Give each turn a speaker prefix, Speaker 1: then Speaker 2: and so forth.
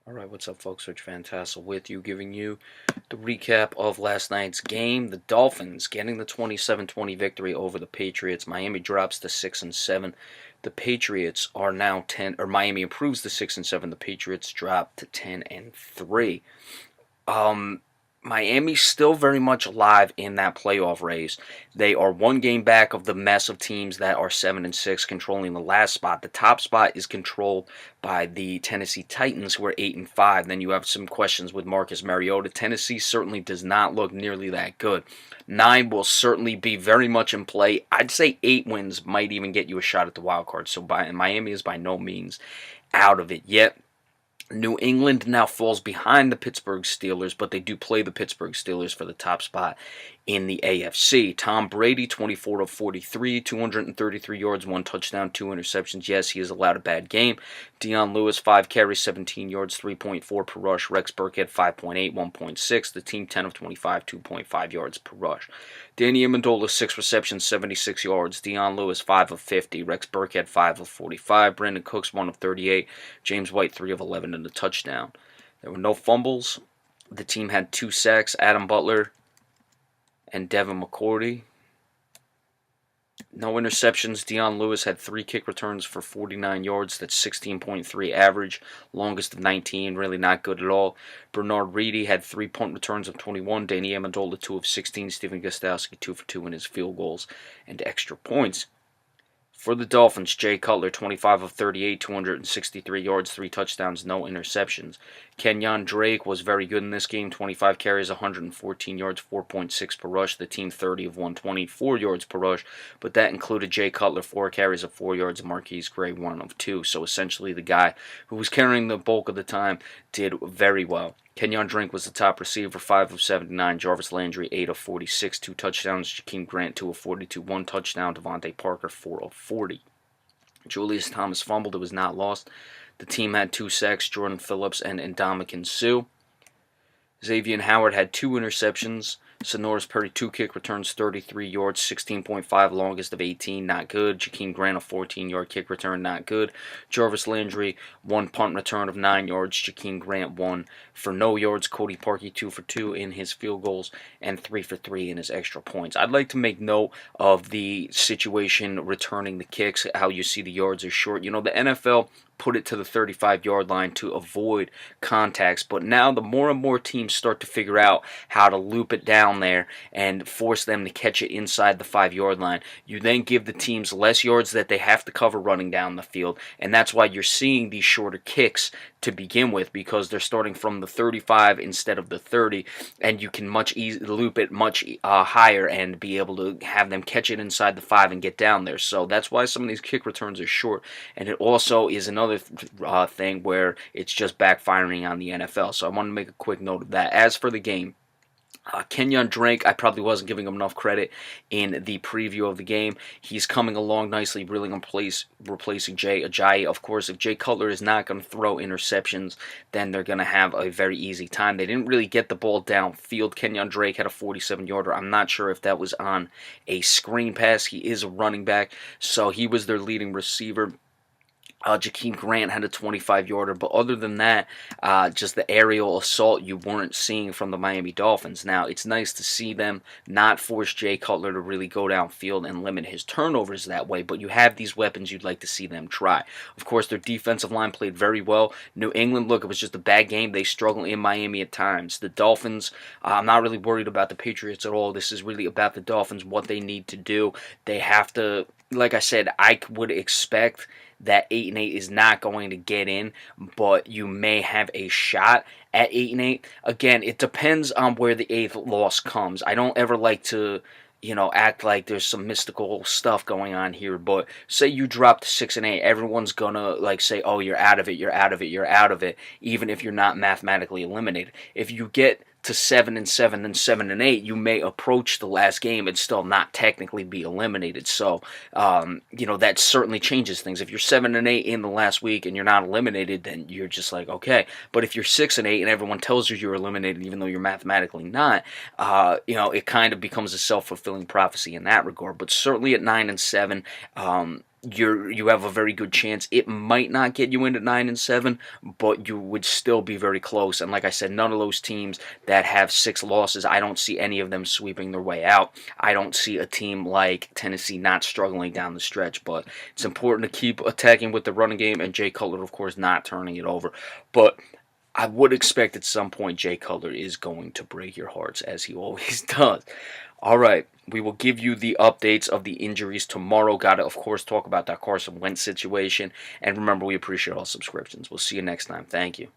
Speaker 1: Alright, what's up folks? Rich Fantassel with you, giving you the recap of last night's game. The Dolphins getting the 27-20 victory over the Patriots. Miami drops to 6-7. The Patriots are now 10, or Miami improves to 6-7. The Patriots drop to 10-3. Miami's still very much alive in that playoff race. They are one game back of the mess of teams that are 7-6, controlling the last spot. The top spot is controlled by the Tennessee Titans, who are 8-5. Then you have some questions with Marcus Mariota. Tennessee certainly does not look nearly that good. 9 will certainly be very much in play. I'd say 8 wins might even get you a shot at the wild card. So Miami is by no means out of it yet. New England now falls behind the Pittsburgh Steelers, but they do play the Pittsburgh Steelers for the top spot in the AFC. Tom Brady, 24 of 43, 233 yards, 1 touchdown, 2 interceptions. Yes, he has allowed a bad game. Dion Lewis, 5 carries, 17 yards, 3.4 per rush. Rex Burkhead, 5.8, 1.6. The team, 10 of 25, 2.5 yards per rush. Danny Amendola, 6 receptions, 76 yards. Dion Lewis, 5 of 50. Rex Burkhead, 5 of 45. Brandon Cooks, 1 of 38. James White, 3 of 11 and a touchdown. There were no fumbles. The team had 2 sacks. Adam Butler and Devin McCourty. No interceptions. Dion Lewis had 3 kick returns for 49 yards. That's 16.3 average. Longest of 19. Really not good at all. Bernard Reedy had 3 punt returns of 21. Danny Amendola, 2 of 16. Stephen Gostkowski, 2 for 2 in his field goals and extra points. For the Dolphins, Jay Cutler, 25 of 38, 263 yards, 3 touchdowns, no interceptions. Kenyon Drake was very good in this game, 25 carries, 114 yards, 4.6 per rush. The team 30 of 124 yards per rush, but that included Jay Cutler, 4 carries of 4 yards, and Marquise Gray, 1 of 2. So essentially the guy who was carrying the bulk of the time did very well. Kenyon Drake was the top receiver, 5 of 79. Jarvis Landry, 8 of 46, 2 touchdowns. Jakeem Grant, 2 of 42, 1 touchdown. Devontae Parker, 4 of 40. Julius Thomas fumbled. It was not lost. The team had 2 sacks, Jordan Phillips and Ndamukong Suh. Xavier Howard had 2 interceptions. Sonoris Perry, 2 kick returns, 33 yards, 16.5, longest of 18, not good. Jakeem Grant, a 14-yard kick return, not good. Jarvis Landry, 1 punt return of 9 yards. Jakeem Grant, 1 for no yards. Cody Parkey, 2 for 2 in his field goals and 3 for 3 in his extra points. I'd like to make note of the situation returning the kicks, how you see the yards are short. You know, the NFL put it to the 35-yard line to avoid contacts, but now the more and more teams start to figure out how to loop it down there and force them to catch it inside the 5-yard line. You then give the teams less yards that they have to cover running down the field, and that's why you're seeing these shorter kicks to begin with, because they're starting from the 35 instead of the 30, and you can loop it much higher and be able to have them catch it inside the 5 and get down there. So that's why some of these kick returns are short, and it also is another thing where it's just backfiring on the NFL. So I want to make a quick note of that. As for the game, Kenyon Drake, I probably wasn't giving him enough credit in the preview of the game. He's coming along nicely, really replacing Jay Ajayi. Of course, if Jay Cutler is not going to throw interceptions, then they're going to have a very easy time. They didn't really get the ball downfield. Kenyon Drake had a 47-yarder. I'm not sure if that was on a screen pass. He is a running back, so he was their leading receiver. Jakeem Grant had a 25-yarder, but other than that, just the aerial assault you weren't seeing from the Miami Dolphins. Now, it's nice to see them not force Jay Cutler to really go downfield and limit his turnovers that way, but you have these weapons you'd like to see them try. Of course, their defensive line played very well. New England, look, it was just a bad game. They struggle in Miami at times. The Dolphins, I'm not really worried about the Patriots at all. This is really about the Dolphins, what they need to do. They have to, like I said, I would expect that 8-8 is not going to get in, but you may have a shot at 8-8. Again, it depends on where the 8th loss comes. I don't ever like to, act like there's some mystical stuff going on here, but say you drop to 6-8, everyone's gonna say, oh, you're out of it, you're out of it, you're out of it, even if you're not mathematically eliminated. If you get to 7-7 and 7-8, you may approach the last game and still not technically be eliminated. So, that certainly changes things. If you're 7-8 in the last week and you're not eliminated, then you're just like, okay. But if you're 6-8 and everyone tells you you're eliminated, even though you're mathematically not, it kind of becomes a self-fulfilling prophecy in that regard. But certainly at 9-7, you have a very good chance. It might not get you into 9-7, but you would still be very close. And like I said, none of those teams that have 6 losses, I don't see any of them sweeping their way out. I don't see a team like Tennessee not struggling down the stretch. But it's important to keep attacking with the running game, and Jay Cutler, of course, not turning it over. But I would expect at some point Jay Cutler is going to break your hearts, as he always does. All right, we will give you the updates of the injuries tomorrow. Got to, of course, talk about that Carson Wentz situation. And remember, we appreciate all subscriptions. We'll see you next time. Thank you.